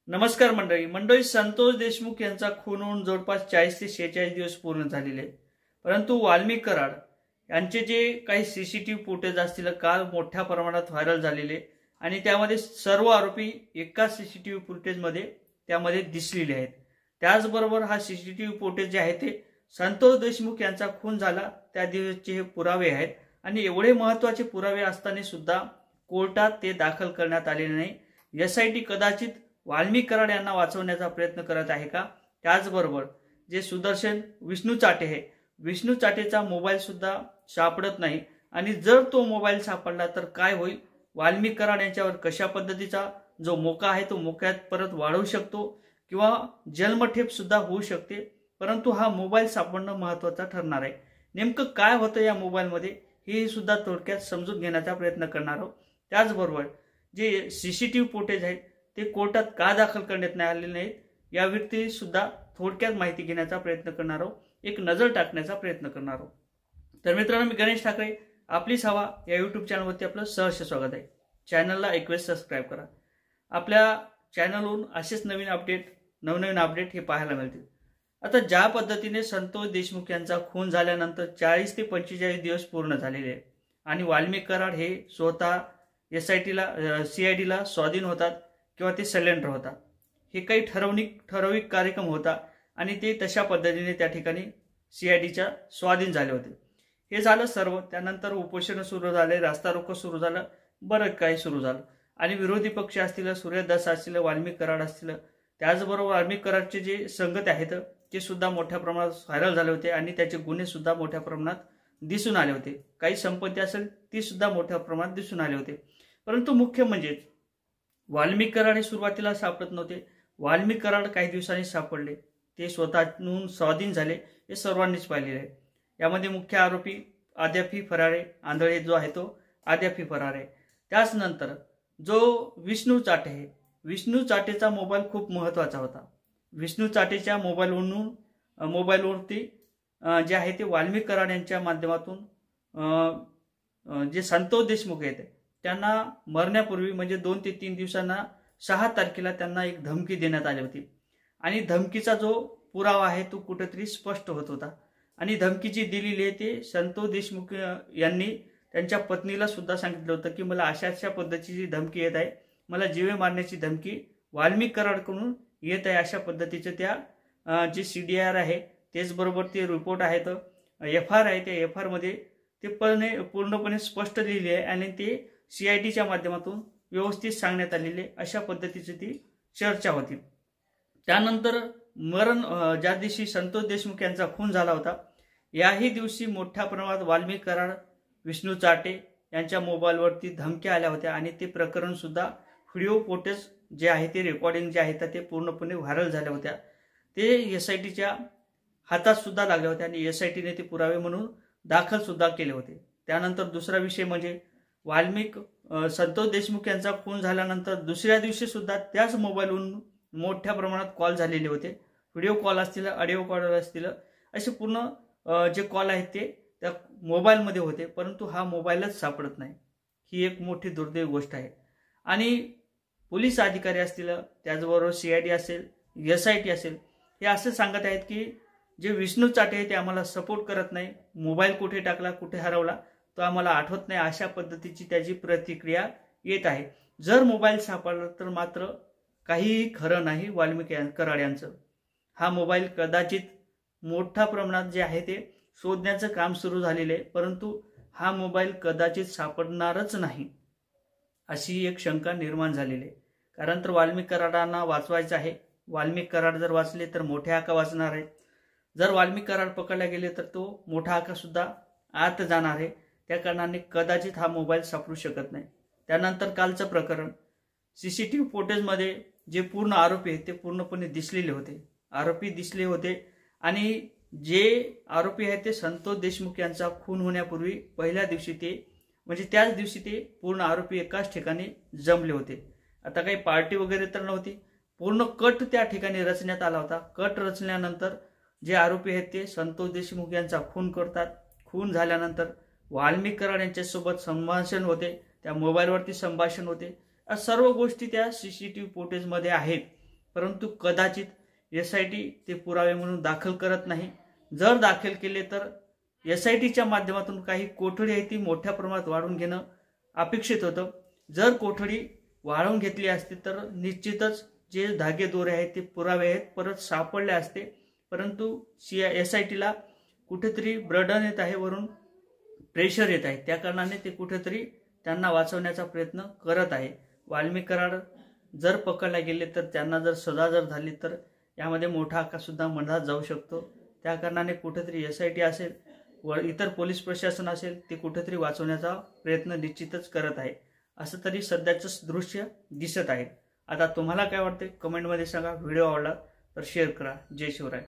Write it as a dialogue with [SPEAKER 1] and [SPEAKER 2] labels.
[SPEAKER 1] नमस्कार मंडळी संतोष देशमुख यांचा खून होऊन जवळपास 40 ते 46 दिवस पूर्ण झालेले आहेत। परंतु वाल्मिक कराड यांचे जे काही सीसीटीव्ही फुटेज असतील काल मोठ्या प्रमाणात व्हायरल झालेले आणि त्यामध्ये सर्व आरोपी एका सीसीटीव्ही फुटेजमध्ये त्यामध्ये दिसलेले आहेत। त्याचबरोबर हा सीसीटीव्ही फुटेज जे आहे ते संतोष देशमुख यांचा खून झाला त्या दिवसाचे हे पुरावे आहेत आणि एवढे महत्त्वाचे पुरावे असताना सुद्धा कोर्टात ते दाखल करण्यात आलेले नाही। एसआयटी कदाचित वाल्मिक कराड यांना वाचवण्याचा प्रयत्न करत आहे का? त्याचबरोबर जे सुदर्शन विष्णू चाटे आहे, विष्णू चाटेचा मोबाईल सुद्धा सापडत नाही आणि जर तो मोबाईल सापडला तर काय होईल? वाल्मिक कराड यांच्यावर कशा पद्धतीचा जो मोका आहे तो मोक्यात परत वाढवू शकतो किंवा जन्मठेप सुद्धा होऊ शकते। परंतु हा मोबाईल सापडणं महत्त्वाचा ठरणार आहे। नेमकं काय होतं या मोबाईलमध्ये हे सुद्धा थोडक्यात समजून घेण्याचा प्रयत्न करणार आहोत। त्याचबरोबर जे सीसीटीव्ही फुटेज आहे ते कोर्टात का दाखल करण्यात नाही आलेले नाहीत याविषयी सुद्धा थोडक्यात माहिती घेण्याचा प्रयत्न करणार आहोत, एक नजर टाकण्याचा प्रयत्न करणार आहोत। तर मित्रांनो, मी गणेश ठाकरे, आपलीच हवा या यूट्यूब चॅनलवरती आपलं सहर्ष स्वागत आहे। चॅनलला एक वेळ सबस्क्राईब करा। आपल्या चॅनलवरून असेच नवनवीन अपडेट हे पाहायला मिळतील। आता ज्या पद्धतीने संतोष देशमुख यांचा खून झाल्यानंतर 40 ते 45 दिवस पूर्ण झालेले आहेत आणि वाल्मिक कराड हे स्वतः सीआयडीला स्वाधीन होतात किंवा ते सिलेंडर होता, हे काही ठराविक कार्यक्रम होता आणि ते तशा पद्धतीने त्या ठिकाणी सीआयडीच्या स्वाधीन झाले होते। हे झालं सर्व। त्यानंतर उपोषण सुरू झाले, रास्ता रोको सुरू झालं, बरं काही सुरू झालं आणि विरोधी पक्ष असतील, सूर्यदास असतील, वाल्मिक कराड असतील, त्याचबरोबर वाल्मिक कराडचे जे संगत आहेत ते सुद्धा मोठ्या प्रमाणात व्हायरल झाले होते आणि त्याचे गुन्हे सुद्धा मोठ्या प्रमाणात दिसून आले होते। काही संपत्ती असेल ती सुद्धा मोठ्या प्रमाणात दिसून आले होते। परंतु मुख्य म्हणजे वाल्मिक कराड हे सुरुवातीला सापडत नव्हते। वाल्मिक कराड काही दिवसांनी सापडले, ते स्वतःहून स्वाधीन झाले, हे सर्वांनीच पाहिलेले आहे। यामध्ये मुख्य आरोपी आद्यापी फरारे आंधळे जो आहे तो आद्यापी फरारे। त्याच नंतर जो विष्णू चाटे आहे, विष्णू चाटेचा मोबाईल खूप महत्त्वाचा होता। विष्णू चाटेच्या मोबाईलवरती जे आहे ते वाल्मिक कराड यांच्या माध्यमातून जे संतोष देशमुख आहेत त्यांना मरण्यापूर्वी म्हणजे 2 ते 3 दिवसांना 6 तारखेला त्यांना एक धमकी देण्यात आली होती आणि धमकीचा जो पुरावा आहे तो कुठेतरी स्पष्ट होत होता आणि धमकी जी दिलेली आहे ते संतोष देशमुख यांनी त्यांच्या पत्नीला सुद्धा सांगितलं होतं की मला अशा पद्धतीची धमकी येत आहे, मला जीवे मारण्याची धमकी वाल्मिक कराडकडून येत आहे, अशा पद्धतीचे त्या जे CDR आहे तेचबरोबर ते रिपोर्ट आहेत, FR आहे, त्या FR मध्ये ते पूर्णपणे स्पष्ट लिहिले आहे आणि ते CIDच्या माध्यमातून व्यवस्थित सांगण्यात आलेले अशा पद्धतीची ती चर्चा होती। त्यानंतर ज्या दिवशी संतोष देशमुख यांचा खून झाला होता याही दिवशी मोठ्या प्रमाणात वाल्मिक कराड, विष्णू चाटे यांच्या मोबाईलवरती धमक्या आल्या होत्या आणि ते प्रकरण सुद्धा व्हिडिओ फुटेज जे आहे ते रेकॉर्डिंग जे आहे ते पूर्णपणे व्हायरल झाल्या होत्या। ते SITच्या हातात सुद्धा लागले होते आणि SITने ते पुरावे म्हणून दाखल सुद्धा केले होते। त्यानंतर दुसरा विषय म्हणजे संतोष देशमुख यांचा खून झाल्यानंतर दुसऱ्या दिवशी सुद्धा त्याच मोबाईलवरून मोठ्या प्रमाणात कॉल झालेले होते, व्हिडिओ कॉल असतील, ऑडिओ कॉल असतील, असे पूर्ण जे कॉल आहेत ते त्या मोबाईलमध्ये होते। परंतु हा मोबाईलच सापडत नाही, ही एक मोठी दुर्दैवी गोष्ट आहे। आणि पोलीस अधिकारी असतील, त्याचबरोबर CID असेल, SIT असेल, हे असं सांगत आहेत की जे विष्णू चाटे आहे ते आम्हाला सपोर्ट करत नाही, मोबाईल कुठे टाकला, कुठे हरवला तो आम्हाला आठवत नाही, अशा पद्धतीची त्याची प्रतिक्रिया येत आहे। जर मोबाईल सापडला तर मात्र काहीही खरं नाही वाल्मिक कराड यांचं। हा मोबाईल कदाचित मोठ्या प्रमाणात जे आहे ते शोधण्याचं काम सुरू झालेलं आहे, परंतु हा मोबाईल कदाचित सापडणारच नाही अशी एक शंका निर्माण झालेली आहे। कारण तर वाल्मिक कराडांना वाचवायचं आहे। वाल्मिक कराड जर वाचले तर मोठे आका वाचणार आहे, जर वाल्मिक कराड पकडला गेले तर तो मोठा आका सुद्धा आत जाणार आहे। त्या कारणाने कदाचित हा मोबाईल सापडू शकत नाही। त्यानंतर कालचं प्रकरण सीसीटीव्ही फुटेजमध्ये जे पूर्ण आरोपी आहेत ते पूर्णपणे दिसलेले होते आणि जे आरोपी आहेत ते संतोष देशमुख यांचा खून होण्यापूर्वी पहिल्या दिवशी त्याच दिवशी ते पूर्ण आरोपी एकाच ठिकाणी जमले होते। आता काही पार्टी वगैरे तर नव्हती, पूर्ण कट त्या ठिकाणी रचण्यात आला होता। कट रचल्यानंतर जे आरोपी आहेत ते संतोष देशमुख यांचा खून करतात। खून झाल्यानंतर वाल्मिक कराड यांच्यासोबत संभाषण होते, त्या मोबाईलवरती संभाषण होते, सर्व गोष्टी त्या सीसीटीव्ही फुटेजमध्ये आहेत परंतु कदाचित SIT ते पुरावे म्हणून दाखल करत नाही. जर दाखल केले तर SITच्या माध्यमातून काही कोठडी आहे ती मोठ्या प्रमाणात वाढवून घेणं अपेक्षित होतं. जर कोठडी वाढवून घेतली असती तर निश्चितच जे धागेदोरे आहेत ते पुरावे आहेत परत सापडले असते. परंतु SITला कुठेतरी बर्डन येत आहे, वरून प्रेशर येत आहे, त्या कारणाने ते कुठेतरी त्यांना वाचवण्याचा प्रयत्न करत आहे. वाल्मिक कराड जर पकडला गेले तर त्यांना जर सजा जर झाली तर यामध्ये मोठा आकार सुद्धा मनात जाऊ शकतो. त्या कारणाने कुठेतरी SIT असेल व इतर पोलीस प्रशासन असेल ते कुठेतरी वाचवण्याचा प्रयत्न निश्चितच करत आहे, असं तरी सध्याचं दृश्य दिसत आहे. आता तुम्हाला काय वाटते कमेंटमध्ये सांगा. व्हिडिओ आवडला तर शेअर करा. जय शिवराय.